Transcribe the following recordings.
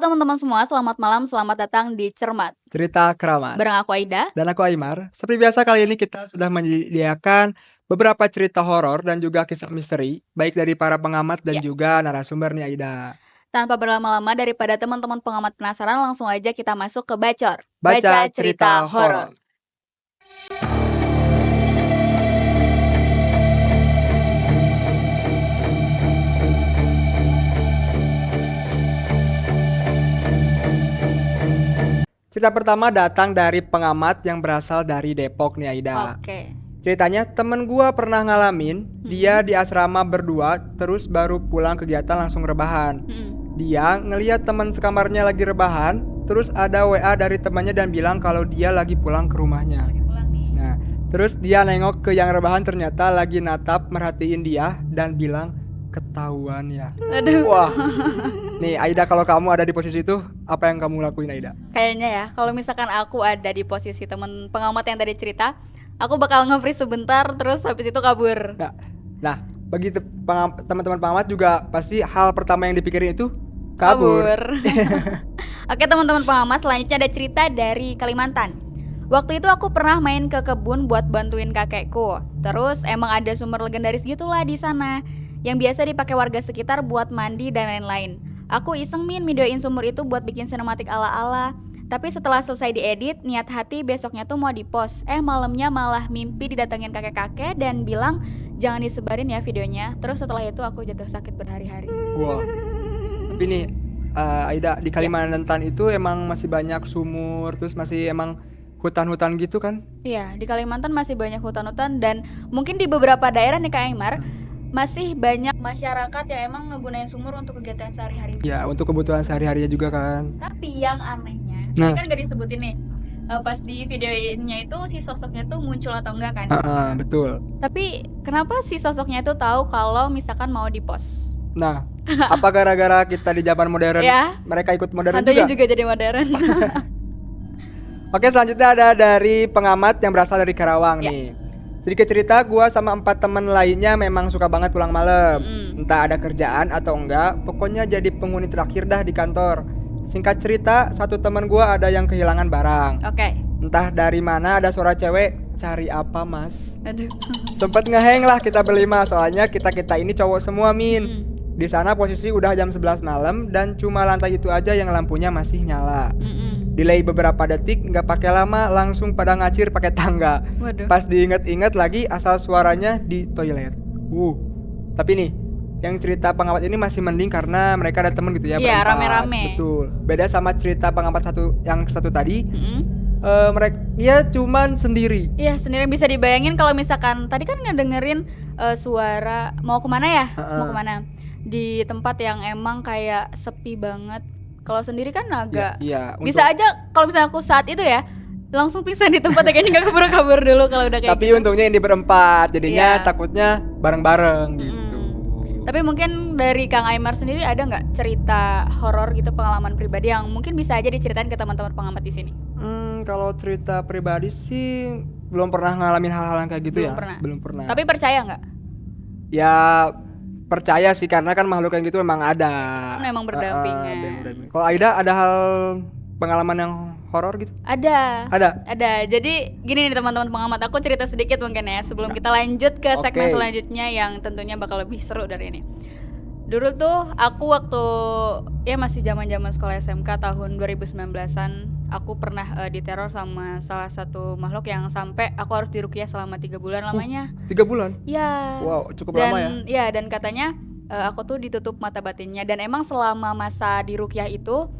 teman-teman semua, selamat malam, selamat datang di Cermat. Cerita Keramat. Bareng aku Aida. Dan aku Aimar. Seperti biasa kali ini kita sudah menyediakan beberapa cerita horor dan juga kisah misteri, baik dari para pengamat dan Ya, juga narasumber nih Aida. tanpa berlama-lama daripada teman-teman pengamat penasaran, langsung aja kita masuk ke Bacor. Baca Baca cerita cerita horor. horor. Cerita pertama datang dari pengamat yang berasal dari Depok nih Aida. Oke. Ceritanya temen gua pernah ngalamin, dia di asrama berdua terus baru pulang kegiatan langsung rebahan. Dia ngeliat teman sekamarnya lagi rebahan, terus ada WA dari temannya dan bilang kalau dia lagi pulang ke rumahnya. Lagi pulang nih. Nah, terus dia nengok ke yang rebahan ternyata lagi natap merhatiin dia dan bilang ketahuan ya. Aduh. Wah, nih Aida kalau kamu ada di posisi itu, apa yang kamu lakuin Aida? Kayaknya ya, kalau misalkan aku ada di posisi teman pengamat yang tadi cerita, aku bakal nge-freeze sebentar, terus habis itu kabur. Nah, bagi teman-teman pengamat juga pasti hal pertama yang dipikirin itu kabur. Oke teman-teman pengamat, selanjutnya ada cerita dari Kalimantan. Waktu itu aku pernah main ke kebun buat bantuin kakekku. Terus emang ada sumber legendaris gitulah di sana, yang biasa dipakai warga sekitar buat mandi dan lain-lain. Aku iseng videoin sumur itu buat bikin sinematik ala-ala. Tapi setelah selesai diedit, niat hati besoknya tuh mau dipost. Malamnya malah mimpi didatengin kakek-kakek dan bilang jangan disebarin ya videonya. Terus setelah itu aku jatuh sakit berhari-hari. Wah, tapi nih Aida di Kalimantan itu emang masih banyak sumur, terus masih emang hutan-hutan gitu kan? Iya, di Kalimantan masih banyak hutan-hutan dan mungkin di beberapa daerah nih Kak Aimar masih banyak masyarakat yang emang ngegunain sumur untuk kegiatan sehari-hari. Ya, untuk kebutuhan sehari-harinya juga kan. Tapi yang anehnya, Nah. tadi kan gak disebutin nih, pas di videonya itu si sosoknya tuh muncul atau enggak kan? Betul. Tapi kenapa si sosoknya itu tahu kalau misalkan mau di-post? Nah, apa gara-gara kita di zaman modern Ya, mereka ikut modern hantunya juga? juga jadi modern. Oke, selanjutnya ada dari pengamat yang berasal dari Karawang Ya. nih. Sedikit cerita, gua sama 4 temen lainnya memang suka banget pulang malam. Entah ada kerjaan atau enggak, pokoknya jadi penghuni terakhir dah di kantor. Singkat cerita, satu teman gua ada yang kehilangan barang. Oke. Entah dari mana ada suara cewek, cari apa mas? Aduh. Sempet ngeheng lah kita berlima, soalnya kita-kita ini cowok semua min. Di sana posisi udah jam 11 malam dan cuma lantai itu aja yang lampunya masih nyala. Delay beberapa detik, nggak pakai lama, langsung pada ngacir pakai tangga. Waduh. Pas diinget-inget lagi, asal suaranya di toilet. Tapi nih, yang cerita pengamat ini masih mending karena mereka ada temen gitu ya. Iya, berempat. rame-rame. Betul. Beda sama cerita pengamat yang satu tadi. Mereka dia cuman sendiri. Iya, sendiri bisa dibayangin kalau misalkan tadi kan ngedengerin suara mau kemana ya? Mau kemana? Di tempat yang emang kayak sepi banget. Kalau sendiri kan agak bisa aja kalau misalnya aku saat itu ya langsung pisah di tempat ya, kayaknya nggak kabur dulu kalau udah kayak tapi gitu. untungnya ini berempat, jadinya takutnya bareng-bareng gitu. Tapi mungkin dari Kang Aimar sendiri ada nggak cerita horor gitu, pengalaman pribadi yang mungkin bisa aja diceritain ke teman-teman pengamat di sini? Kalau cerita pribadi sih belum pernah ngalamin hal-hal yang kayak gitu. Belum pernah. Tapi percaya nggak? Ya percaya sih karena kan makhluk yang gitu memang ada. Memang berdampingan. Kalau Aida ada hal pengalaman yang horor gitu? Ada. Ada. Jadi gini nih teman-teman pengamat, aku cerita sedikit mungkin ya sebelum kita lanjut ke segmen selanjutnya yang tentunya bakal lebih seru dari ini. Dulu tuh aku waktu ya masih zaman-zaman sekolah SMK tahun 2019-an, aku pernah diteror sama salah satu makhluk yang sampai aku harus diruqyah selama 3 bulan lamanya. 3 bulan? Ya. Wow, cukup lama ya. Iya, dan katanya aku tuh ditutup mata batinnya dan emang selama masa diruqyah itu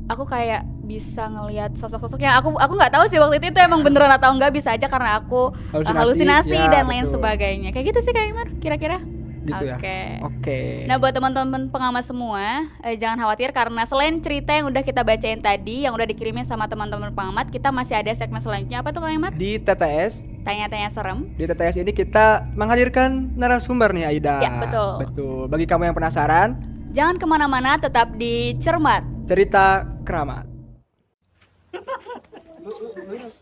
aku kayak bisa ngelihat sosok-sosok yang aku nggak tahu sih waktu itu emang beneran atau enggak, bisa aja karena aku halusinasi dan lain sebagainya. Kayak gitu sih Kak Imar kira-kira. Gitu ya. Oke. Nah buat teman-teman pengamat semua, jangan khawatir karena selain cerita yang udah kita bacain tadi, yang udah dikirimin sama teman-teman pengamat, kita masih ada segmen selanjutnya. Apa tuh Kak Imar? Di TTS. Tanya-tanya serem. Di TTS ini kita menghadirkan narasumber nih Aida. Ya betul. Bagi kamu yang penasaran, jangan kemana-mana, tetap di Cermat. Cerita Keramat.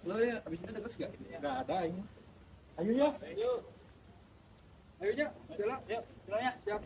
Lo ya abis ini terus gak ada ini. Ayo ya. Ayo ya, jalan. Yuk, jalan ya. Siap.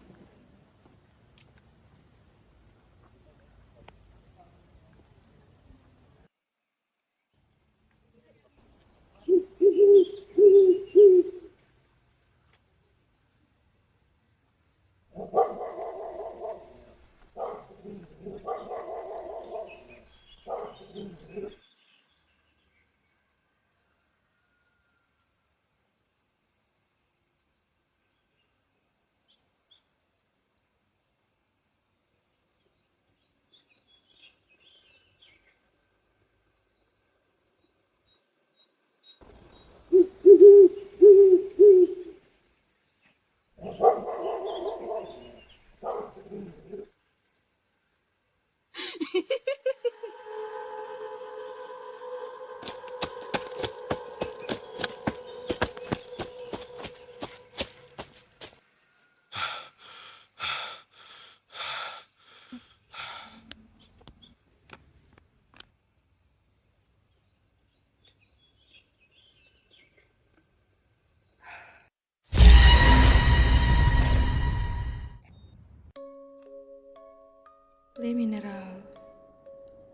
Le mineral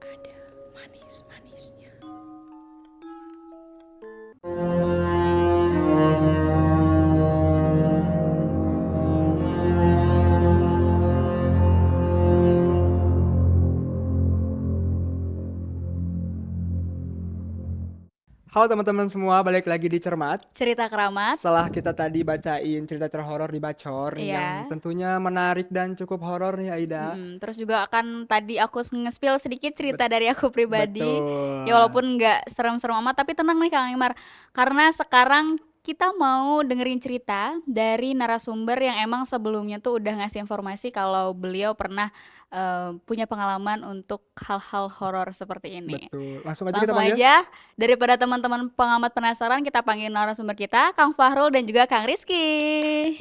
ada manis-manisnya. Halo teman-teman semua, balik lagi di Cermat. Cerita keramat. Setelah kita tadi bacain cerita terhoror di Bacor Iya. yang tentunya menarik dan cukup horor nih Aida. Terus juga akan tadi aku nge-spill sedikit cerita dari aku pribadi. Betul. Ya walaupun nggak serem-serem amat, tapi tenang nih Kang Imar. Karena sekarang kita mau dengerin cerita dari narasumber yang emang sebelumnya tuh udah ngasih informasi kalau beliau pernah punya pengalaman untuk hal-hal horor seperti ini. Betul. Langsung aja kita Langsung panggil. aja, daripada teman-teman pengamat penasaran, kita panggil narasumber kita, Kang Fahrul dan juga Kang Rizky.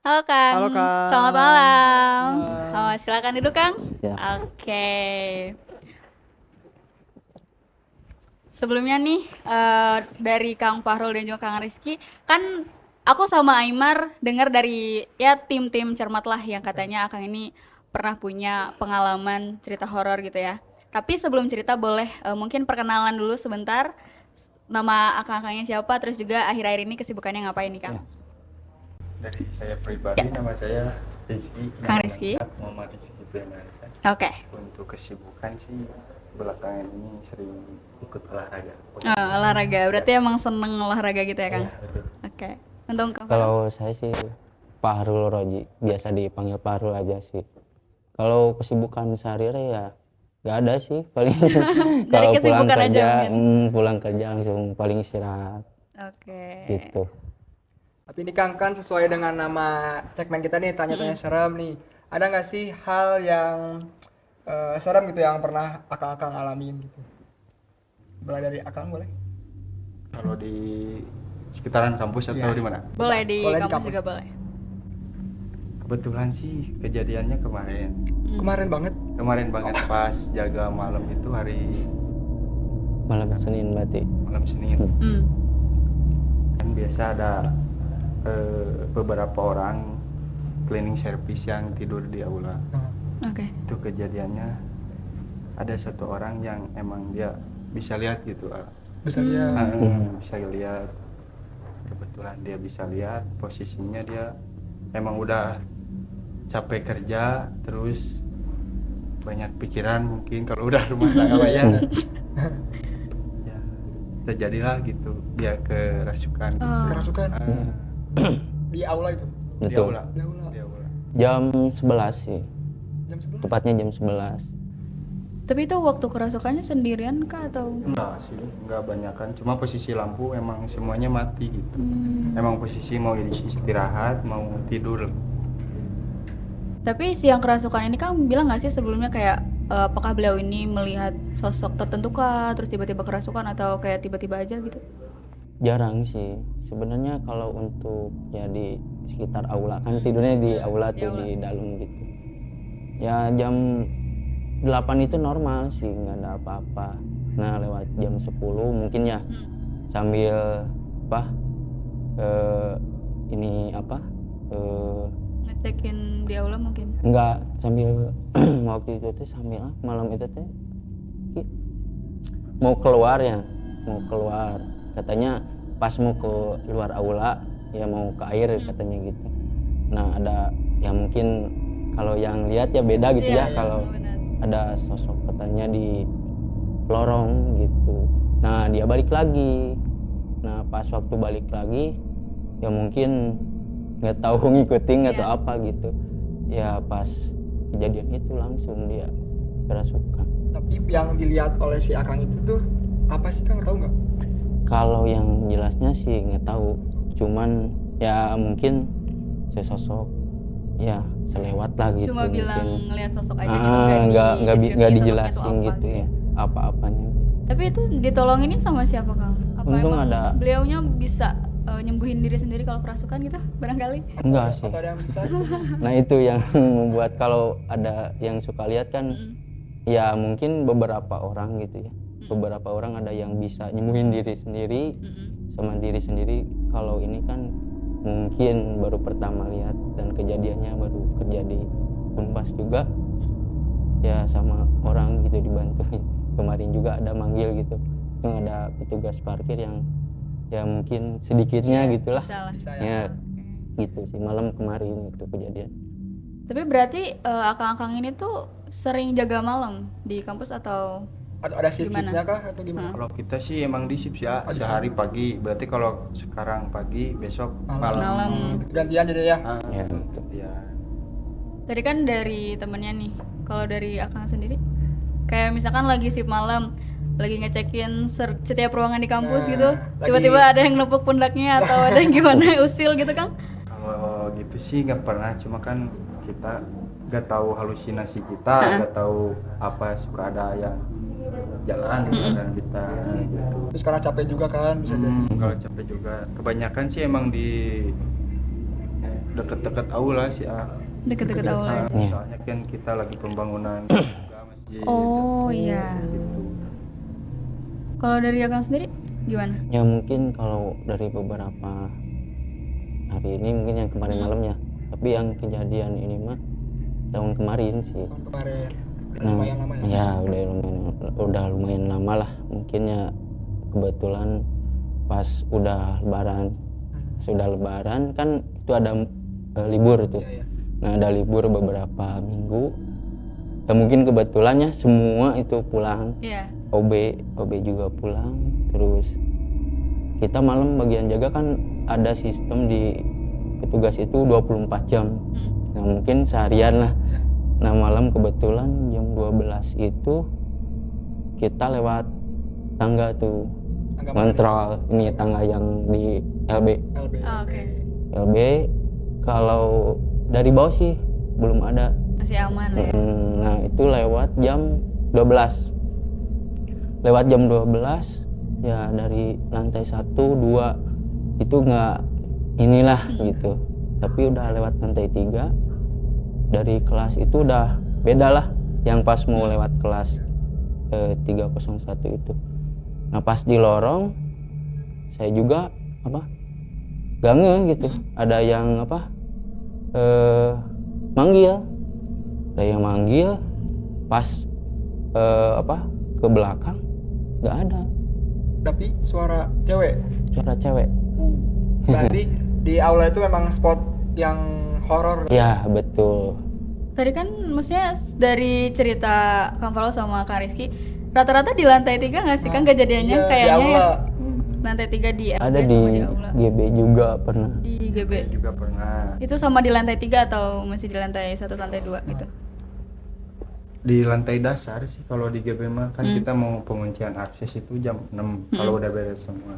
Halo Kang. Halo, Kang. Selamat malam. Malam. Silakan duduk Kang. Ya. Oke. Sebelumnya nih dari Kang Fahrul dan juga Kang Rizky, kan aku sama Aimar dengar dari ya tim-tim Cermat lah yang katanya Akang ini pernah punya pengalaman cerita horor gitu ya. Tapi sebelum cerita boleh mungkin perkenalan dulu sebentar. Nama akang-akangnya siapa, terus juga akhir-akhir ini kesibukannya ngapain nih Kang? Ya. Dari saya pribadi, Ya. nama saya Rizky. Kang Nama Rizky. lengkap Muhammad Rizky Primansa. Oke. Untuk kesibukan sih belakangan ini sering ikut olahraga. Olahraga, berarti emang seneng olahraga gitu ya Kang? Iya, betul. Oke. Untuk Kang Fahrul? Kalau saya sih Fahrul Roji, biasa dipanggil Fahrul aja sih. Kalau kesibukan sehari-hari ya nggak ada sih, paling kalau pulang kesibukan aja kerja, mungkin. pulang kerja langsung paling istirahat Oke. gitu. Tapi ini Kang kan sesuai dengan nama segmen kita nih, tanya-tanya serem nih. Ada nggak sih hal yang serem gitu yang pernah Akang-akang alamin gitu? Mulai dari Akang boleh? Kalau di sekitaran kampus atau Iya. di mana? Boleh di Boleh di kampus kampus. juga boleh. Kebetulan sih kejadiannya kemarin. Kemarin banget. Pas jaga malam itu hari Malam Senin berarti. malam Senin. Hmm. Kan biasa ada beberapa orang cleaning service yang tidur di aula. Oke. Itu kejadiannya ada satu orang yang emang dia bisa lihat gitu. Bisa lihat. Bisa lihat. Kebetulan dia bisa lihat, posisinya dia emang udah capek kerja, terus banyak pikiran mungkin kalau udah rumah tangga ya. Ya, terjadilah gitu dia kerasukan. Kerasukan Ah, di aula itu. di Betul. aula. Di aula. Di aula. Jam 11 sih, Jam 11. tepatnya jam 11. Tapi itu waktu kerasukannya sendirian kah atau? Enggak sih, enggak banyakan. Cuma posisi lampu emang semuanya mati gitu. Emang posisi mau istirahat, mau tidur. Tapi si yang kerasukan ini kan bilang nggak sih sebelumnya kayak apakah beliau ini melihat sosok tertentu kah, terus tiba-tiba kerasukan atau kayak tiba-tiba aja gitu? Jarang sih. Sebenarnya kalau untuk ya di sekitar aula, kan tidurnya di aula Di tuh aula. di dalam gitu. Ya jam 8 itu normal sih, nggak ada apa-apa. Nah lewat jam 10 mungkin ya sambil apa ini apa Ngecekin di aula mungkin. nggak sambil waktu itu teh sambil malam itu teh mau keluar ya. mau keluar, katanya pas mau ke luar aula ya mau ke air katanya gitu. Nah ada ya mungkin kalau yang lihat ya beda gitu ya, kalau benar. ada sosok katanya di lorong gitu. Nah dia balik lagi. Nah pas waktu balik lagi ya mungkin nggak tahu ngikutin atau apa gitu. Ya pas kejadian itu langsung dia kerasukan. Tapi yang dilihat oleh si Akang itu tuh apa sih, Kang, tahu nggak? Kalau yang jelasnya sih nggak tahu, cuman ya mungkin sesosok ya selewat lah gitu. Cuma bilang mungkin. ngeliat sosok aja gitu, Nggak deskripsi dijelasin sosoknya tuh gitu ya apa-apanya. Tapi itu ditolongin sama siapa, Kang? Apa Untung emang ada- beliaunya bisa nyembuhin diri sendiri kalau kerasukan gitu barangkali? Enggak sih. Atau ada yang bisa? Nah itu yang membuat kalau ada yang suka lihat kan ya mungkin beberapa orang gitu ya. Beberapa orang ada yang bisa nyembuhin diri sendiri sama diri sendiri. Kalau ini kan mungkin baru pertama lihat dan kejadiannya baru kerja di Unpas juga ya sama orang gitu dibantuin. Kemarin juga ada manggil gitu, itu ada petugas parkir yang ya mungkin sedikitnya gitulah Bisa lah. Bisa ya ya. gitu sih malam kemarin itu kejadian. Tapi berarti akang-akang ini tuh sering jaga malam di kampus atau Ada shift-shiftnya kah atau gimana? Kalau kita sih emang di shift ya, sehari pagi. Berarti kalau sekarang pagi, besok malam. malam? Gantian jadi ya. Ya gitu. Ya. Tadi kan dari temennya nih, kalau dari akang sendiri, kayak misalkan lagi shift malam, lagi ngecekin setiap ruangan di kampus Nah, gitu, lagi- tiba-tiba ada yang nepuk pundaknya atau ada yang gimana usil gitu, Kang? Kalau gitu sih nggak pernah, cuma kan kita nggak tahu halusinasi kita, nggak tahu apa suka ada yang jalan di belakang kita gitu. Terus karena capek juga kan bisa jadi. Kalau capek juga, kebanyakan sih emang di deket-deket aula sih. Deket-deket aula. Soalnya kan kita lagi pembangunan juga masjid. Oh iya. Gitu. Kalau dari akang sendiri gimana? Ya mungkin kalau dari beberapa hari ini mungkin yang kemarin malamnya, tapi yang kejadian ini mah tahun kemarin sih. Tahun kemarin. Nah, Lumayan lama ya. ya udah lumayan lama lah. Mungkin ya kebetulan pas udah lebaran kan itu ada libur tuh. Iya, iya. Nah ada libur beberapa minggu. Ya mungkin kebetulannya semua itu pulang. Iya. OB juga pulang. Terus kita malam bagian jaga kan ada sistem di petugas itu 24 jam. Nah mungkin seharian lah. Nah malam kebetulan jam 12 itu kita lewat tangga tuh Tangga kontrol ini tangga yang di LB. LB. Ah, oke. LB kalau dari bawah sih belum ada. Masih aman lah ya. Nah itu lewat jam 12. Lewat jam 12 ya dari lantai 1, 2 itu nggak inilah gitu. Tapi udah lewat lantai 3 dari kelas itu udah beda lah yang pas mau lewat kelas 301 itu. Nah pas di lorong saya juga gak ngeh gitu, ada yang manggil, pas ke belakang nggak ada Tapi suara cewek. suara cewek. Berarti di aula itu memang spot yang horor. Ya betul. Tadi kan maksudnya dari cerita Kang Farol sama Kang Rizky, rata-rata di lantai 3 nggak sih Kang kejadiannya? Iya, di Kayaknya aula. ya. Lantai 3 di LB Ada di sama di aula. GB juga pernah. Di GB. Juga pernah. Itu sama di lantai 3 atau masih di lantai 1, lantai 2 gitu? Di lantai dasar sih kalau di GB mah kan kita mau penguncian akses itu jam 6 kalau udah beres semua.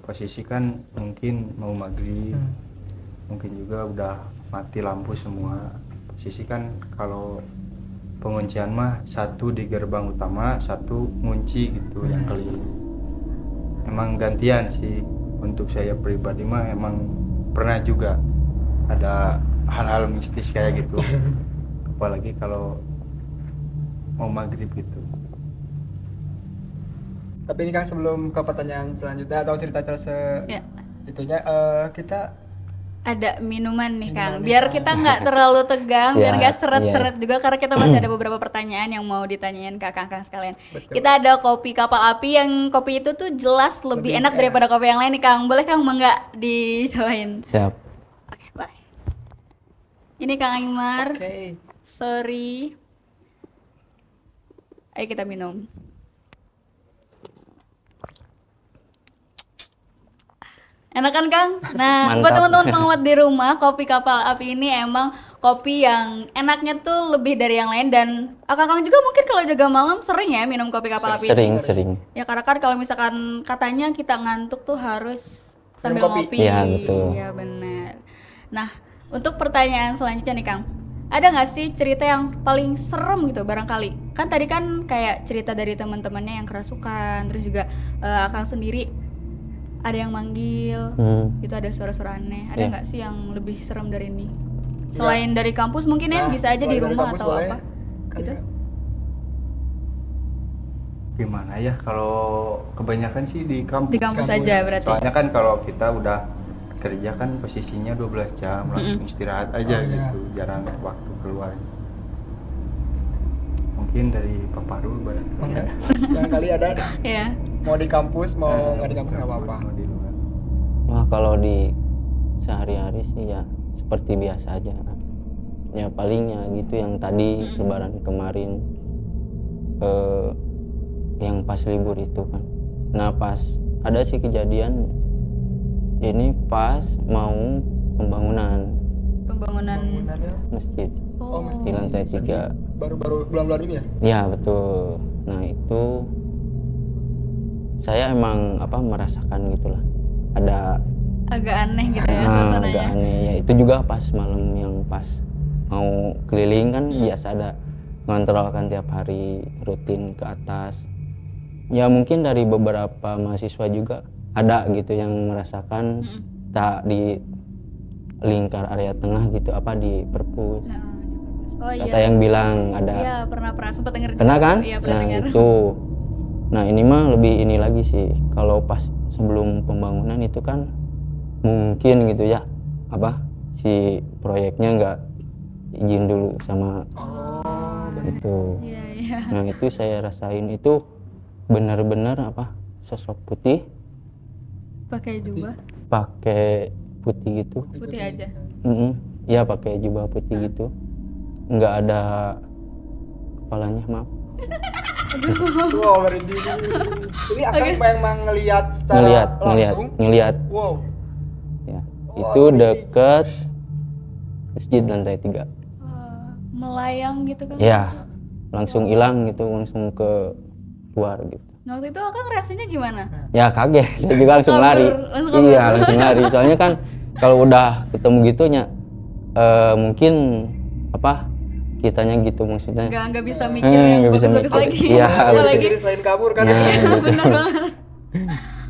Posisi kan mungkin mau maghrib, mungkin juga udah mati lampu semua. Posisi kan kalau penguncian mah satu di gerbang utama, satu ngunci gitu yang keliling. Emang gantian sih. Untuk saya pribadi mah emang pernah juga ada hal-hal mistis kayak gitu. Apalagi kalau mau maghrib gitu. Tapi ini kan sebelum ke pertanyaan selanjutnya atau cerita Ya. itunya kita ada minuman nih Kang, Minuman nih, biar Kang. kita nggak terlalu tegang, biar Siap, nggak seret-seret iya. juga karena kita masih ada beberapa pertanyaan yang mau ditanyain ke Kang sekalian. Betul. Kita ada kopi kapal api yang kopi itu tuh jelas lebih Lebih enak enak. daripada kopi yang lain nih Kang. Boleh Kang nggak dicobain? Siap. Oke, bye. Ini Kang Aymar, Oke. sorry. Ayo kita minum. Enak kan Kang? Nah, buat Mantap. teman-teman pengamat di rumah, kopi kapal api ini emang kopi yang enaknya tuh lebih dari yang lain. Dan Kang juga mungkin kalau jaga malam sering ya minum kopi kapal api ini? Sering. Ya karena kan kalau misalkan katanya kita ngantuk tuh harus sambil Minum kopi. ngopi. Iya, betul. Iya benar. Nah, untuk pertanyaan selanjutnya nih Kang, ada nggak sih cerita yang paling serem gitu barangkali? Kan tadi kan kayak cerita dari teman-temannya yang kerasukan, terus juga Kang sendiri ada yang manggil, itu ada suara-suara aneh. Ada Iya. nggak sih yang lebih serem dari ini? Selain dari kampus mungkin ya, Nah, bisa aja di selain dari rumah kampus atau boleh. apa? Kan Gitu. ya. Gimana ya, kalau kebanyakan sih di kampus. Di kampus Kampus. aja berarti. Soalnya kan kalau kita udah kerja kan posisinya 12 jam, langsung istirahat aja Oh, iya. gitu, jarang waktu keluar. Mungkin dari Pak Parul barangkali Oke. ada. Barangkali ada Iya. mau di kampus mau nggak di kampus nggak apa-apa. Mau di luar. Wah, kalau di sehari-hari sih ya seperti biasa aja. Ya palingnya gitu yang tadi lebaran kemarin yang pas libur itu kan. Nah, pas ada sih kejadian ini pas mau pembangunan Pembangunan. Bangunannya masjid Oh, di lantai 3. baru-baru bulan-bulan ini ya? Ya, betul. Nah, itu saya emang merasakan gitulah. Ada Agak aneh gitu ya agak suasananya. aneh ya, itu juga pas malam yang pas mau keliling kan biasa ada ngontrol kan tiap hari rutin ke atas. Ya mungkin dari beberapa mahasiswa juga ada gitu yang merasakan tak di lingkar area tengah gitu di perpus. Oh Kata iya. yang bilang ada. Iya, pernah sempat denger juga. Pernah kan? Iya, pernah Nah dengar. itu. Nah ini mah lebih ini lagi sih. Kalau pas sebelum pembangunan itu kan mungkin gitu ya si proyeknya nggak izin dulu sama itu. Iya, iya. Nah itu saya rasain itu benar-benar sosok putih Pakai jubah pakai putih gitu. putih aja. Iya pakai jubah putih gitu. Nggak ada kepalanya, maaf. Wow, merinding. Ini akan memang ngelihat secara langsung. ngelihat Wow. ya. Wah, Itu merinding. deket masjid lantai 3. Melayang gitu kan. Ya, langsung hilang gitu, langsung ke luar gitu. Nah, waktu itu Akang reaksinya gimana? Ya kaget, saya juga langsung Kabur, lari. langsung kabur. Iya, langsung lari. Soalnya kan kalau udah ketemu gitunya mungkin kitanya gitu maksudnya. Nggak bisa mikir yang nggak bisa bagus-bagus mikir. lagi. Iya, Apa betul. lagi? Jadi selain kabur kan. Nah, Iya, gitu. bener banget.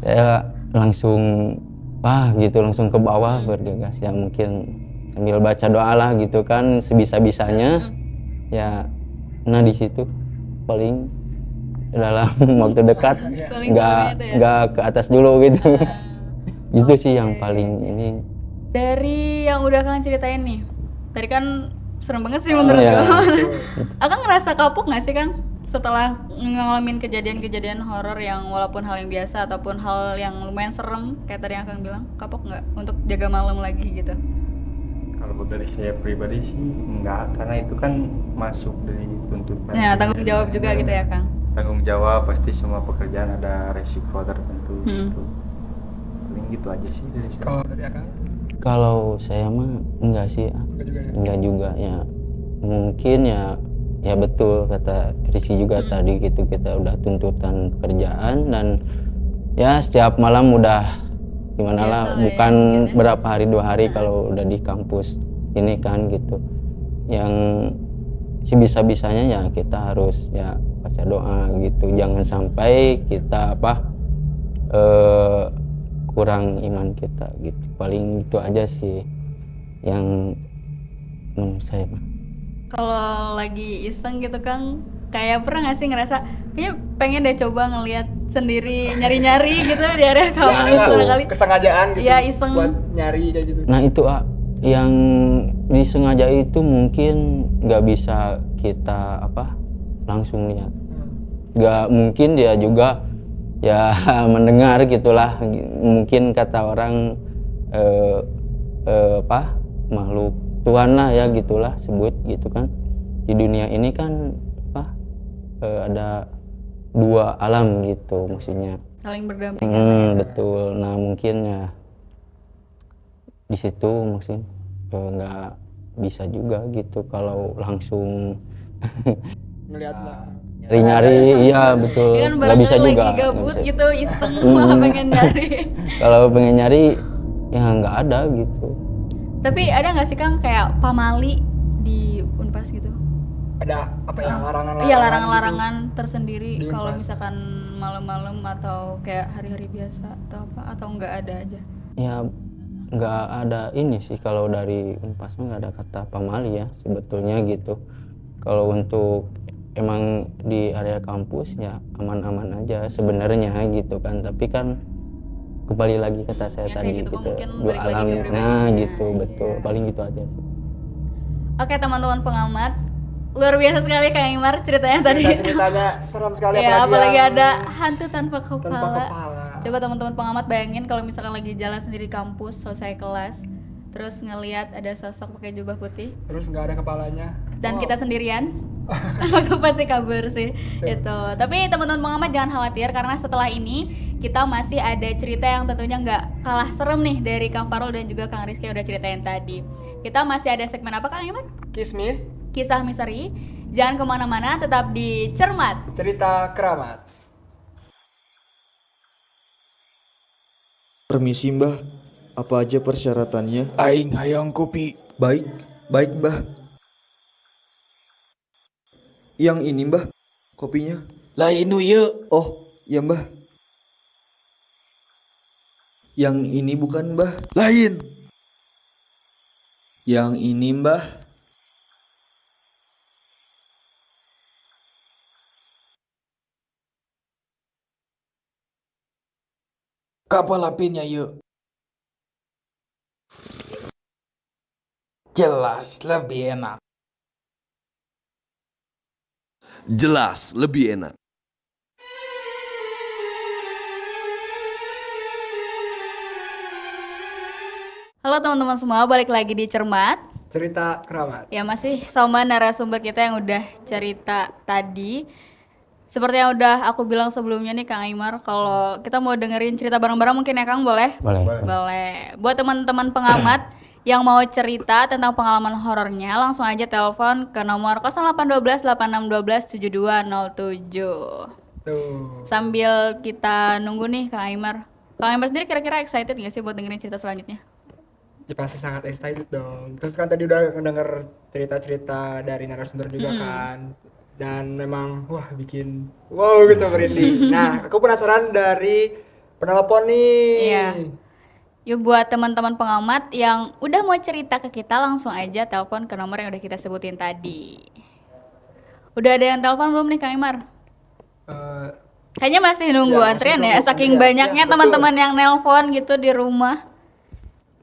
Saya langsung gitu langsung ke bawah bergegas ya, mungkin sambil baca doa lah gitu kan sebisa-bisanya. Ya, nah di situ paling dalam waktu dekat Paling nggak seremnya itu ya. nggak ke atas dulu gitu. Gitu sih yang paling ini. Dari yang udah Kang ceritain nih, tadi kan serem banget sih menurut iya. gue. Akang ngerasa kapok nggak sih Kang setelah ngalamin kejadian-kejadian horor yang walaupun hal yang biasa ataupun hal yang lumayan serem kayak tadi yang Kang bilang, kapok nggak untuk jaga malam lagi gitu? Kalau dari saya pribadi sih enggak, karena itu kan masuk dari tuntutan. Nah, tanggung jawab juga gitu ya Kang. Tanggung jawab, pasti semua pekerjaan ada resiko tertentu gitu. Paling gitu aja sih dari saya. Kalau dari Akang Kalau saya mah enggak sih, enggak juga ya. enggak juga ya. Mungkin ya betul kata Risi juga tadi gitu, kita udah tuntutan pekerjaan dan ya setiap malam udah gimana Biasa lah, lah ya, bukan mungkin ya. berapa hari 2 hari kalau udah di kampus ini kan gitu. Yang sebisa-bisanya ya kita harus ya baca doa gitu, jangan sampai kita kurang iman kita gitu. Paling itu aja sih yang menurut saya mah. Kalau lagi iseng gitu Kang, kayak pernah nggak sih ngerasa kayaknya pengen deh coba ngelihat sendiri nyari-nyari gitu di area kamar Ya, itu kali. kesengajaan gitu. Iya, iseng. Buat nyari kayak gitu. Nah itu yang disengaja itu mungkin nggak bisa kita langsung lihat. Nggak mungkin dia juga ya mendengar gitulah. Mungkin kata orang makhluk Tuhan lah ya gitulah sebut gitu kan. Di dunia ini kan ada dua alam gitu maksudnya. Saling berdampingan. Betul. Nah mungkin ya di situ mungkin nggak bisa juga gitu kalau langsung Ngelihat nyari-nyari. Iya betul, Dia kan nggak bisa barangkali juga lagi nggak gabut bisa. gitu, iseng malah pengen nyari. Kalau pengen nyari ya nggak ada gitu. Tapi ada nggak sih Kang kayak pamali di Unpas gitu? ada apa ya larangan-larangan. Iya, larangan-larangan tersendiri Di kalau Unpas. misalkan malam-malam atau kayak hari-hari biasa atau apa, atau nggak ada aja? Ya nggak ada ini sih kalau dari Unpas mah nggak ada kata pamali ya sebetulnya gitu. Kalau untuk emang di area kampus ya aman-aman aja sebenarnya gitu kan, tapi kan kembali lagi kata saya Ya, kayak tadi gitu, gitu, mungkin dua balik lagi alam. ke Nah pribadinya. gitu betul, Iya. paling gitu aja sih. Oke teman-teman pengamat, luar biasa sekali Kang Imar ceritanya tadi. Ceritanya serem sekali Ya, apalagi yang ada hantu tanpa tanpa kepala. kepala. Coba teman-teman pengamat bayangin kalau misalkan lagi jalan sendiri di kampus, selesai kelas, terus ngelihat ada sosok pakai jubah putih Terus nggak ada kepalanya. dan Wow. kita sendirian. Aku pasti kabur sih itu. Tapi teman-teman pengamat jangan khawatir karena setelah ini kita masih ada cerita yang tentunya nggak kalah serem nih dari Kang Farul dan juga Kang Rizky yang udah ceritain tadi. Kita masih ada segmen apa Kang Imar? Kismis, Kisah misteri. Jangan kemana-mana, tetap di Cermat. cerita keramat. Permisi mbah, apa aja persyaratannya? Aing hayang kopi. Baik, baik mbah. Yang ini mbah, kopinya. Lain nu ieu. Oh, ya mbah. Yang ini bukan mbah. Lain. Yang ini mbah. Kapal apinya ieu. Jelas lebih enak. Jelas lebih enak. Halo teman-teman semua, balik lagi di Cermat. Cerita keramat. Ya masih sama narasumber kita yang udah cerita tadi. Seperti yang udah aku bilang sebelumnya nih Kang Imar, kalau kita mau dengerin cerita bareng-bareng mungkin ya Kang, boleh? Boleh. Boleh. Buat teman-teman pengamat yang mau cerita tentang pengalaman horornya, langsung aja telepon ke nomor 0812 8612 7207. Tuh. Sambil kita nunggu nih Kang Imar. Kang Imar sendiri kira-kira excited nggak sih buat dengerin cerita selanjutnya? Ya pasti sangat excited dong. Terus kan tadi udah ngedenger cerita-cerita dari narasumber juga kan. Dan memang wah bikin wow gitu merinding. Nah, aku penasaran dari penelpon nih. Iya. Yuk buat teman-teman pengamat yang udah mau cerita ke kita, langsung aja telepon ke nomor yang udah kita sebutin tadi. Udah ada yang telepon belum nih Kang Imar? Eh, Kayaknya masih nunggu Ya, masih antrian nunggu ya, saking antrian. banyaknya Ya, teman-teman yang nelpon gitu di rumah.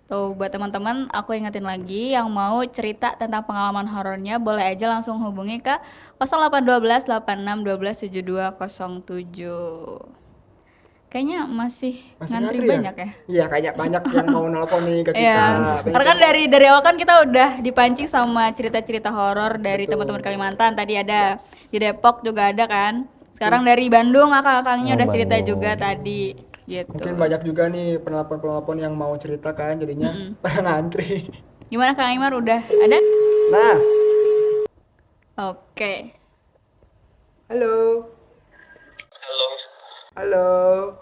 Tuh buat teman-teman, aku ingetin lagi yang mau cerita tentang pengalaman horornya boleh aja langsung hubungi ke 0812 8612 7207. Kayaknya masih ngantri ngantri ya? banyak ya. Iya, kayaknya banyak yang mau nelpon nih ke kita. Iya, Banyak karena kan yang- dari awal kan kita udah dipancing sama cerita-cerita horor dari teman-teman Kalimantan. Tadi ada di Depok juga ada kan. Sekarang dari Bandung akang-akangnya Oh, udah cerita Bandung. juga tadi gitu. mungkin banyak juga nih penelpon-penelpon yang mau cerita kan, jadinya pada ngantri. Gimana Kang Imar udah ada? Nah, Oke. halo. Halo,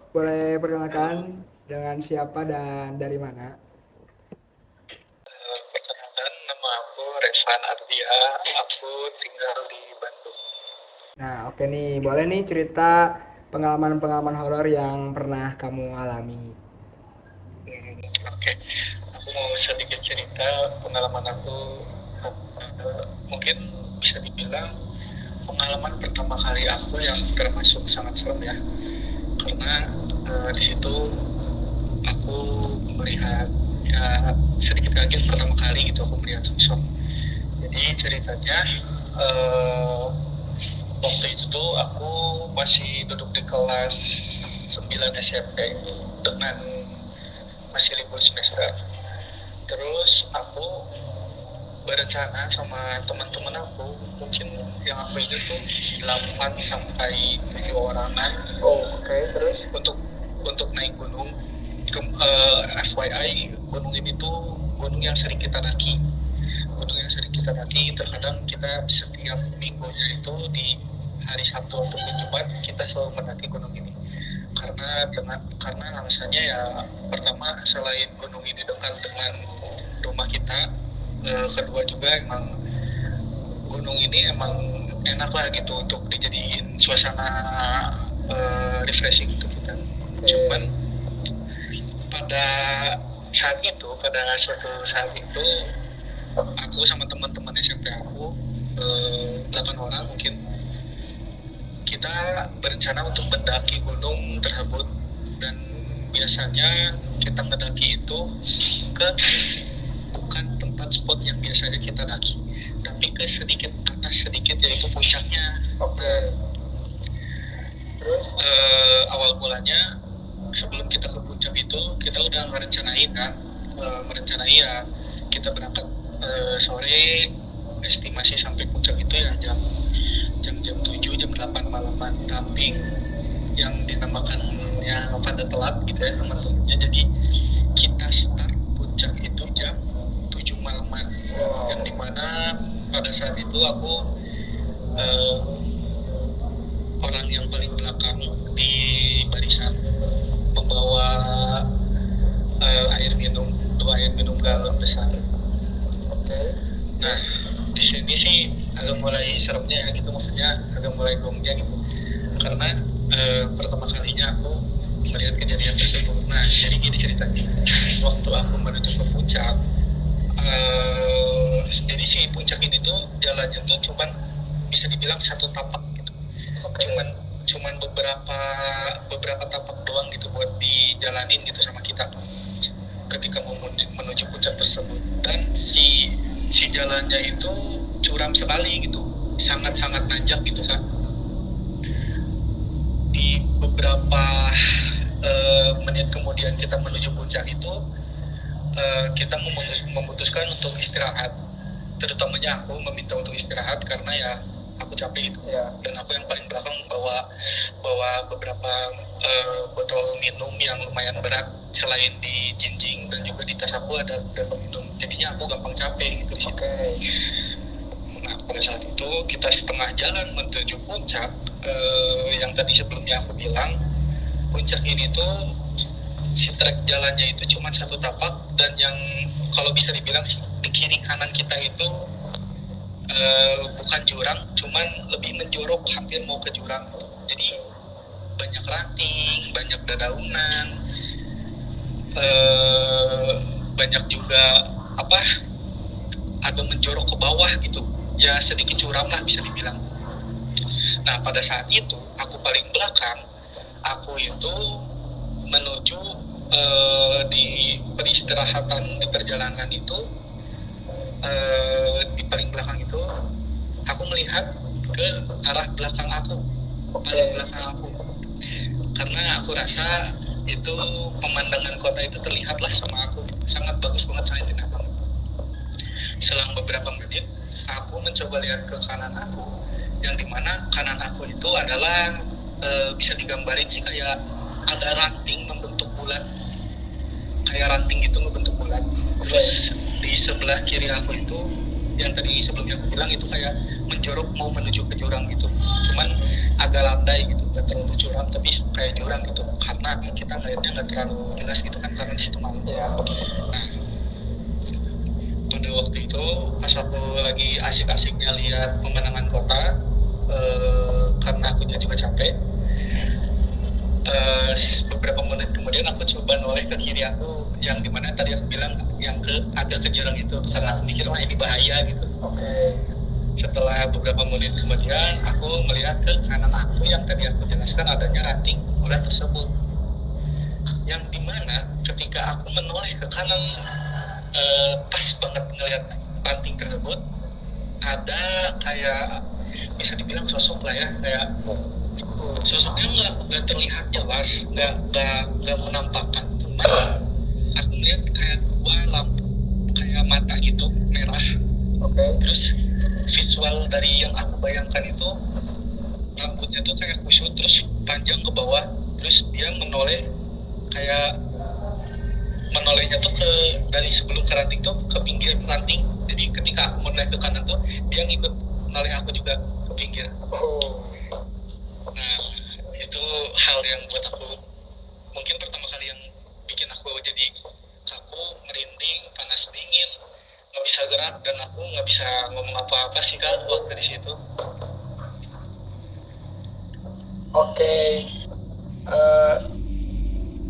boleh perkenalkan dengan siapa dan dari mana? Perkenalkan, nama aku Revan Ardia, aku tinggal di Bandung. Nah, oke nih, boleh nih cerita pengalaman-pengalaman horor yang pernah kamu alami. Oke, aku mau sedikit cerita pengalaman aku. Mungkin bisa dibilang pengalaman pertama kali aku yang termasuk sangat serem ya. karena di situ aku melihat ya sedikit kaget pertama kali gitu aku melihat sosok. Jadi ceritanya waktu itu tuh aku masih duduk di kelas 9 SMP dengan masih libur semester. Terus aku berencana sama teman-teman aku, mungkin yang aku ingat tuh 8 sampai 7 orangan. Terus untuk naik gunung. FYI, gunung ini tuh gunung yang sering kita daki. Terkadang kita setiap minggunya itu di hari Sabtu atau Jumat kita selalu mendaki gunung ini. Karena alasannya ya pertama selain gunung ini dekat dengan rumah kita, kedua juga emang gunung ini emang enak lah gitu untuk dijadiin suasana refreshing untuk kita. Cuman pada suatu saat itu aku sama teman-teman SMP aku 8 orang mungkin kita berencana untuk mendaki gunung tersebut, dan biasanya kita mendaki itu bukan tempat spot yang biasanya kita daki, tapi ke sedikit atas sedikit yaitu puncaknya. Terus awal mulanya sebelum kita ke puncak itu kita udah merencanain ya kita berangkat sore, estimasi sampai puncak itu ya jam 7 jam 8 malaman, tapi yang dinamakannya pada telat gitu ya teman-temannya. Jadi kita start puncak itu jam 7 malaman, yang dimana pada saat itu aku orang yang paling belakang di barisan membawa air minum, 2 air minum galon besar. Nah di sini sih agak mulai seremnya ya gitu, maksudnya agak mulai gongnya gitu, karena pertama kalinya aku melihat kejadian tersebut. Nah jadi gini ceritanya, waktu aku menuju ke puncak, jadi si puncak ini tuh jalannya tuh cuman bisa dibilang satu tapak gitu, cuman beberapa tapak doang gitu buat dijalanin gitu sama kita ketika mau menuju puncak tersebut. Dan si jalannya itu curam sekali gitu, sangat-sangat nanjak gitu kan. Di beberapa menit kemudian kita menuju puncak itu, kita memutuskan untuk istirahat. Terutamanya aku meminta untuk istirahat karena ya aku capek gitu ya. Dan aku yang paling belakang bawa beberapa botol minum yang lumayan berat, selain di jinjing dan juga di tas aku ada beberapa minum, jadinya aku gampang capek gitu di situ. Nah pada saat itu kita setengah jalan menuju puncak, yang tadi sebelumnya aku bilang puncak ini tuh si trek jalannya itu cuma satu tapak, dan yang kalau bisa dibilang sih di kiri kanan kita itu bukan jurang, cuman lebih menjorok, hampir mau ke jurang. Jadi banyak ranting, banyak dedaunan, banyak juga agak menjorok ke bawah gitu, ya sedikit curam lah bisa dibilang. Nah pada saat itu aku paling belakang, aku itu menuju di peristirahatan di perjalanan itu, di paling belakang itu aku melihat ke arah belakang aku, karena aku rasa itu pemandangan kota itu terlihatlah sama aku, sangat bagus banget, sangat indah banget. Selang beberapa menit aku mencoba lihat ke kanan aku, yang dimana kanan aku itu adalah bisa digambarin sih kayak ada ranting membentuk bulat, kayak ranting gitu membentuk bulat. Terus di sebelah kiri aku itu, yang tadi sebelumnya aku bilang itu kayak menjorok mau menuju ke jurang gitu, cuman agak landai gitu, nggak terlalu curam tapi kayak jurang gitu, karena kita ngeliatnya nggak terlalu jelas gitu kan karena di situ malam. Nah pada waktu itu pas aku lagi asik-asiknya lihat pemandangan kota, karena aku juga capek, beberapa menit kemudian aku coba noleh ke kiri aku, yang dimana tadi aku bilang yang agak ke jurang itu, karena aku mikir wah ini bahaya gitu. Setelah beberapa menit kemudian aku melihat ke kanan aku, yang tadi aku jelaskan adanya ranting ular tersebut. Yang dimana ketika aku menoleh ke kanan, pas banget ngeliat ranting tersebut, ada kayak bisa dibilang sosok lah ya, kayak sosoknya nggak terlihat jelas, nggak menampakkan, cuma aku melihat kayak dua lampu kayak mata gitu merah. Terus visual dari yang aku bayangkan itu rambutnya tuh kayak kusut terus panjang ke bawah, terus dia menolehnya tuh ke dari sebelum ke ranting tuh ke pinggir ranting. Jadi ketika aku menoleh ke kanan tuh dia ngikut noleh aku juga ke pinggir. Nah, itu hal yang buat aku mungkin pertama kali yang bikin aku jadi kaku, merinding, panas dingin, nggak bisa gerak, dan aku nggak bisa ngomong apa-apa sih Kak waktu di situ.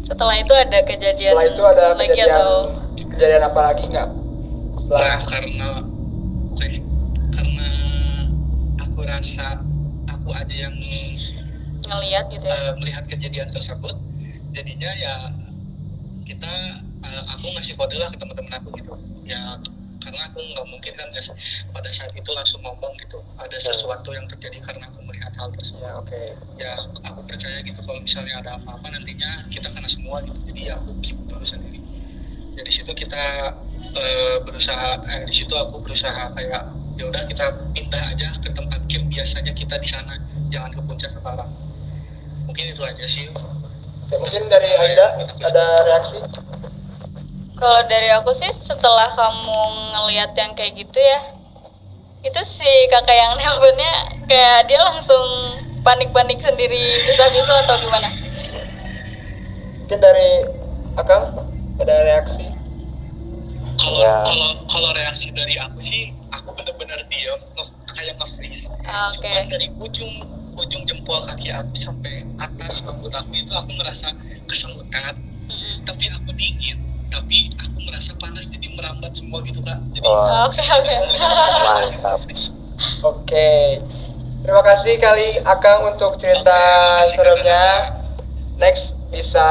Setelah itu ada kejadian Setelah itu ada lagi atau kejadian apa lagi nggak? Nah, karena aku rasa aku aja yang ngelihat gitu ya? melihat kejadian tersebut, jadinya ya aku ngasih kode lah ke teman-teman aku gitu ya, karena aku nggak mungkin kan pada saat itu langsung ngomong gitu ada sesuatu yang terjadi karena aku melihat hal tersebut. Ya aku percaya gitu kalau misalnya ada apa-apa nantinya kita kena semua gitu, jadi ya aku keep dulu sendiri. Ya di situ kita di situ aku berusaha kayak ya udah kita pindah aja ke tempat camp biasanya kita di sana, jangan ke puncak sekarang. Mungkin itu aja sih. Mungkin dari Aida ada reaksi? Kalau dari aku sih setelah kamu ngelihat yang kayak gitu ya, itu si kakak yang nelponnya kayak dia langsung panik-panik sendiri, bisa-bisa atau gimana? Mungkin dari Akang ada reaksi? Kalau reaksi dari aku sih, aku benar-benar diam, kayak nge-freeze. Cuman dari ujung jempol kaki aku sampai atas rambut aku itu aku ngerasa kesemutan, tapi aku dingin, tapi aku merasa panas jadi merambat semua gitu Kak. Jadi Mantap. Terima kasih kali Akang untuk cerita seremnya. Next bisa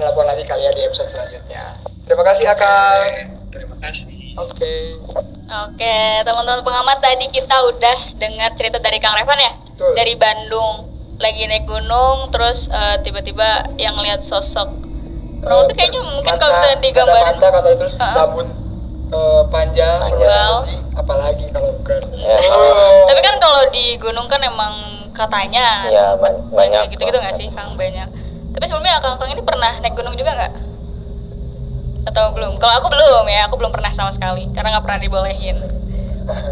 nelpon lagi kali ya di episode selanjutnya. Terima kasih Akang. Terima kasih. Oke, teman-teman pengamat, tadi kita udah dengar cerita dari Kang Revan ya. Betul. Dari Bandung, lagi naik gunung, terus tiba-tiba yang lihat sosok. Orang itu kayaknya mungkin kalau bisa digambarin. Mata terus rambut panjang, apalagi kalau bukan. Tapi kan kalau di gunung kan emang katanya Ya, banyak gitu-gitu nggak sih Kang, banyak. Tapi sebelumnya Kang ini pernah naik gunung juga nggak? Atau belum? Kalau aku belum ya, aku belum pernah sama sekali karena nggak pernah dibolehin.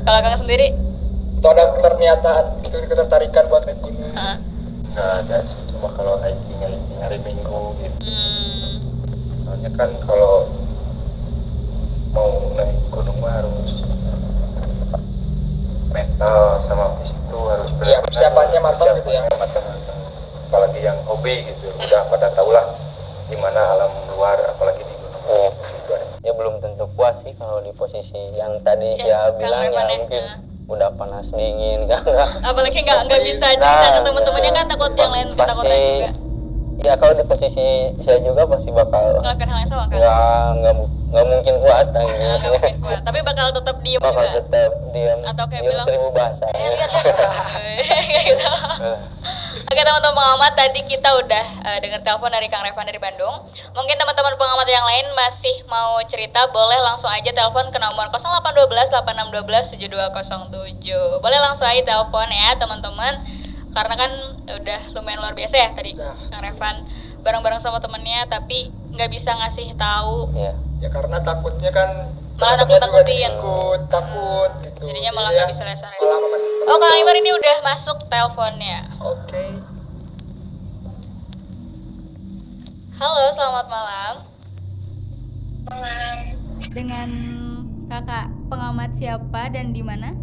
Kalau Kang sendiri? Atau ada ketertarikan buat naik gunung? Nggak ada sih, cuma kalau hiking hari Minggu gitu. Soalnya kan kalau mau naik gunung mah harus mental sama fisik itu harus Iya, persiapannya matang gitu ya. matang. Apalagi yang hobi gitu, udah pada tahu lah gimana alam luar, apalagi di gunung. Gitu aja. Ya belum tentu puas sih kalau di posisi yang tadi ya bilang ya, mungkin udah panas dingin kan. Apalagi nggak bisa cerita ke teman-temannya kan, takut yang lain ketakutan juga. Ya kalau di posisi saya juga pasti bakal Ngelakuin hal yang sama kan? nggak mungkin kuat Nggak mungkin kuat, tapi bakal tetap diem bakal juga. tetap diam, Atau kayak diam bilang, 1000 bahasa. lihat kayak gitu. Oke teman-teman pengamat, tadi kita udah dengar telepon dari Kang Revan dari Bandung. Mungkin teman-teman pengamat yang lain masih mau cerita, boleh langsung aja telepon ke nomor 0812 8612 7207. Boleh langsung aja telepon ya teman-teman, karena kan udah lumayan luar biasa ya tadi Kang Revan bareng-bareng sama temennya, tapi nggak bisa ngasih tahu. Ya karena takutnya kan Malah nakut-nakutin. takut gitu. Jadinya malah Jadi nggak bisa restoran. malah Oh, Kang Imar ini udah masuk teleponnya. Oke. Halo, selamat malam. Dengan kakak pengamat siapa dan di mana?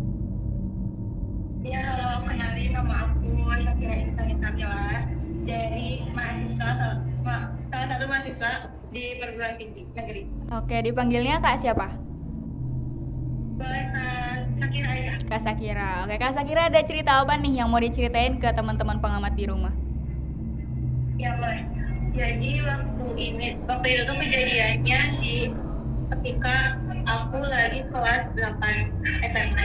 Ya, halo, kenalin nama aku Syakira Insani Kamila dari salah satu mahasiswa di perguruan tinggi negeri. Oke, dipanggilnya Kak siapa? Boleh Kak Syakira ya? Kak Sakira. Oke, Kak Sakira ada cerita apa nih yang mau diceritain ke teman-teman pengamat di rumah? Ya Mas, jadi waktu itu tuh kejadiannya ketika aku lagi kelas 8 SMP.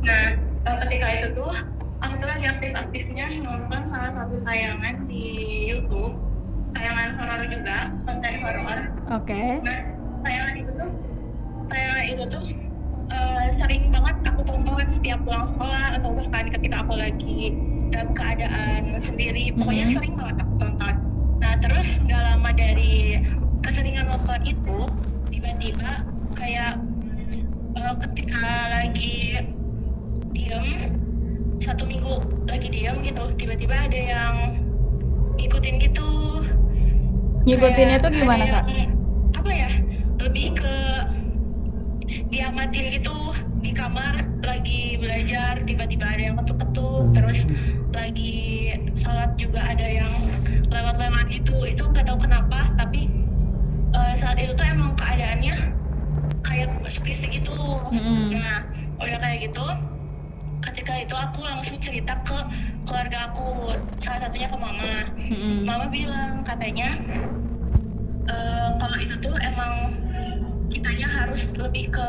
Nah, ketika itu tuh aku tuh lagi aktif-aktifnya nonton salah satu tayangan di YouTube, tayangan horor juga, konten horor. Oke. Nah, tayangan itu tuh sering banget aku tonton setiap pulang sekolah atau bahkan ketika aku lagi dalam keadaan sendiri, pokoknya sering banget aku tonton. Nah, terus nggak lama dari keseringan nonton itu, tiba-tiba kayak ketika lagi diem, 1 minggu lagi diem gitu, tiba-tiba ada yang ngikutin gitu. Ngikutinnya tuh gimana, Kak? Apa ya, lebih ke diamatin gitu di kamar lagi belajar, tiba-tiba ada yang ketuk-ketuk, terus lagi sholat juga ada yang lewat-lewat gitu. Itu nggak tahu kenapa, tapi saat itu tuh emang keadaannya kayak sugesti gitu. Nah, udah kayak gitu, ketika itu aku langsung cerita ke keluarga aku, salah satunya ke mama. Mama bilang katanya kalau itu tuh emang kitanya harus lebih ke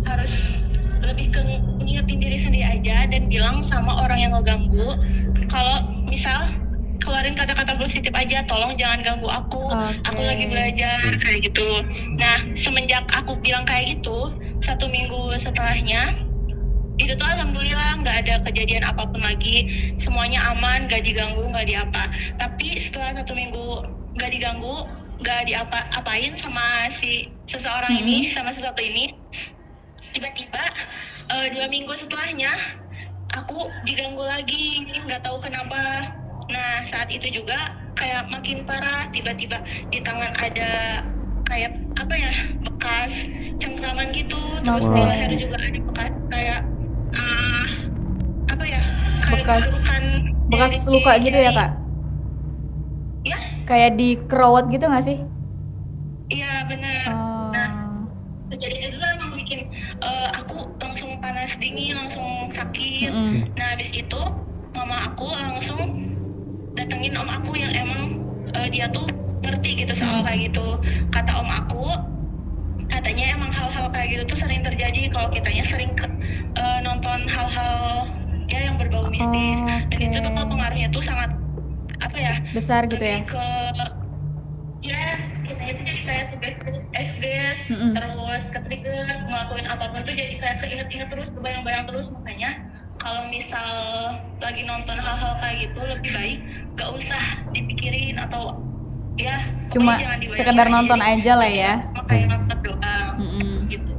harus lebih ke ngingetin diri sendiri aja dan bilang sama orang yang ngeganggu kalau misal keluarin kata-kata positif aja, tolong jangan ganggu aku lagi belajar, kayak gitu. Nah, semenjak aku bilang kayak gitu, 1 minggu setelahnya itu tuh alhamdulillah nggak ada kejadian apapun lagi, semuanya aman, nggak diganggu, nggak diapa. Tapi setelah 1 minggu nggak diganggu, nggak diapa-apain sama si seseorang ini, sama sesuatu ini, tiba-tiba 2 minggu setelahnya aku diganggu lagi, nggak tahu kenapa. Nah, saat itu juga kayak makin parah, tiba-tiba di tangan ada kayak bekas cengkraman gitu, terus di leher juga ada bekas kayak bekas luka gitu ya, Kak? Ya? Kayak di kerowat gitu nggak sih? Iya, benar. Nah, kejadian itu emang bikin aku langsung panas dingin, langsung sakit. Nah, habis itu mama aku langsung datengin om aku yang emang dia tuh ngerti gitu soal kayak gitu. Kata om aku, katanya emang hal-hal kayak gitu tuh sering terjadi kalau kitanya sering nonton hal-hal ya yang berbau mistis. Dan itu tuh pengaruhnya tuh sangat besar gitu ya? Kita itu jadi kayak sugesti, terus ke-trigger, ngelakuin apapun tuh jadi kayak keinget-inget terus, kebayang-bayang terus. Makanya kalau misal lagi nonton hal-hal kayak gitu, lebih baik gak usah dipikirin atau cuma sekedar nonton aja lah ya. Makanya nonton doang gitu.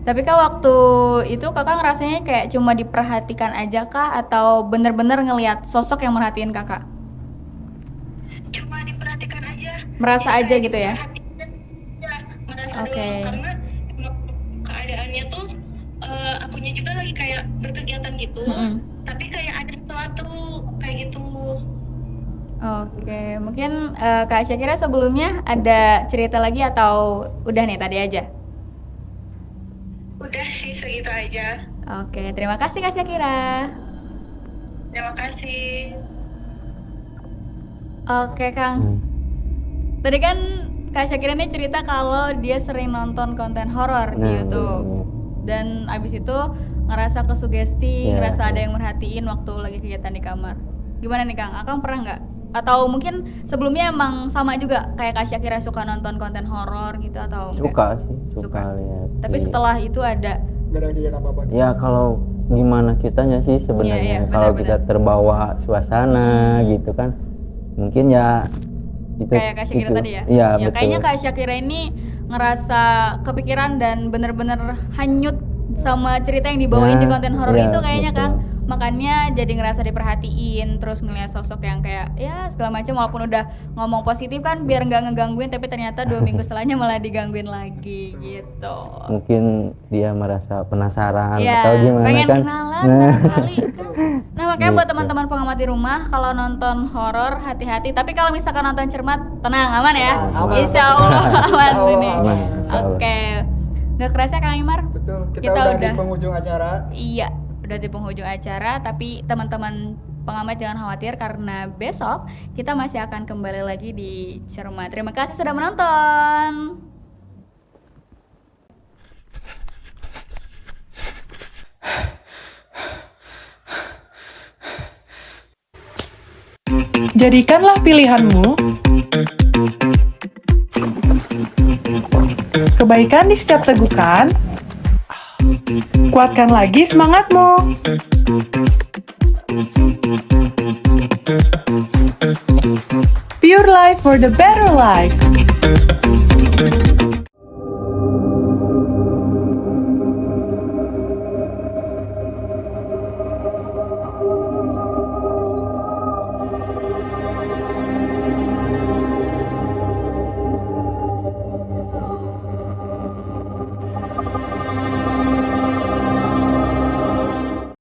Tapi Kak, waktu itu Kakak ngerasanya kayak cuma diperhatikan aja kah, atau bener-bener ngelihat sosok yang merhatiin Kakak? Cuma diperhatikan aja. Merasa aja gitu ya? Merasa doang, karena keadaannya tuh akunya juga lagi kayak berkegiatan gitu, tapi kayak ada sesuatu kayak gitu. Oke, mungkin Kak Syakira sebelumnya ada cerita lagi atau udah nih tadi aja? Udah sih, segitu aja. Oke, terima kasih Kak Syakira. Terima kasih. Oke Kang, tadi kan Kak Syakira ini cerita kalau dia sering nonton konten horor di YouTube, dan abis itu ngerasa kesugesti, ngerasa ada yang merhatiin waktu lagi kegiatan di kamar. Gimana nih Kang, Akang pernah nggak? Atau mungkin sebelumnya emang sama juga kayak Kak Syakira suka nonton konten horor gitu atau enggak? Suka sih, suka lihat. Tapi setelah itu ada ya, kalau gimana kitanya sih sebenarnya, kalau kita terbawa suasana gitu kan, mungkin ya itu kayak Kak Syakira tadi ya? Iya, ya betul. Kayaknya Kak Syakira ini ngerasa kepikiran dan bener-bener hanyut sama cerita yang dibawain di konten horor itu kayaknya, betul. Kang. Makanya jadi ngerasa diperhatiin, terus ngeliat sosok yang kayak ya segala macam, walaupun udah ngomong positif kan biar nggak ngegangguin, tapi ternyata 2 minggu setelahnya malah digangguin lagi gitu. Mungkin dia merasa penasaran Ya, atau gimana pengen kan. kenalan barangkali kan. Nah, makanya buat Gitu. teman-teman pengamat di rumah, kalau nonton horor hati-hati, tapi kalau misalkan nonton cermat tenang, aman ya. Insya Allah aman ini. Aman, insya Allah. Oke, nggak kerasa Kang Imar? Betul, Kita udah udah di penghujung acara. Iya, udah di penghujung acara, tapi teman-teman pengamat jangan khawatir karena besok kita masih akan kembali lagi di Cermat. Terima kasih sudah menonton. Jadikanlah pilihanmu kebaikan di setiap tegukan. Kuatkan lagi semangatmu. Pure Life for the better life.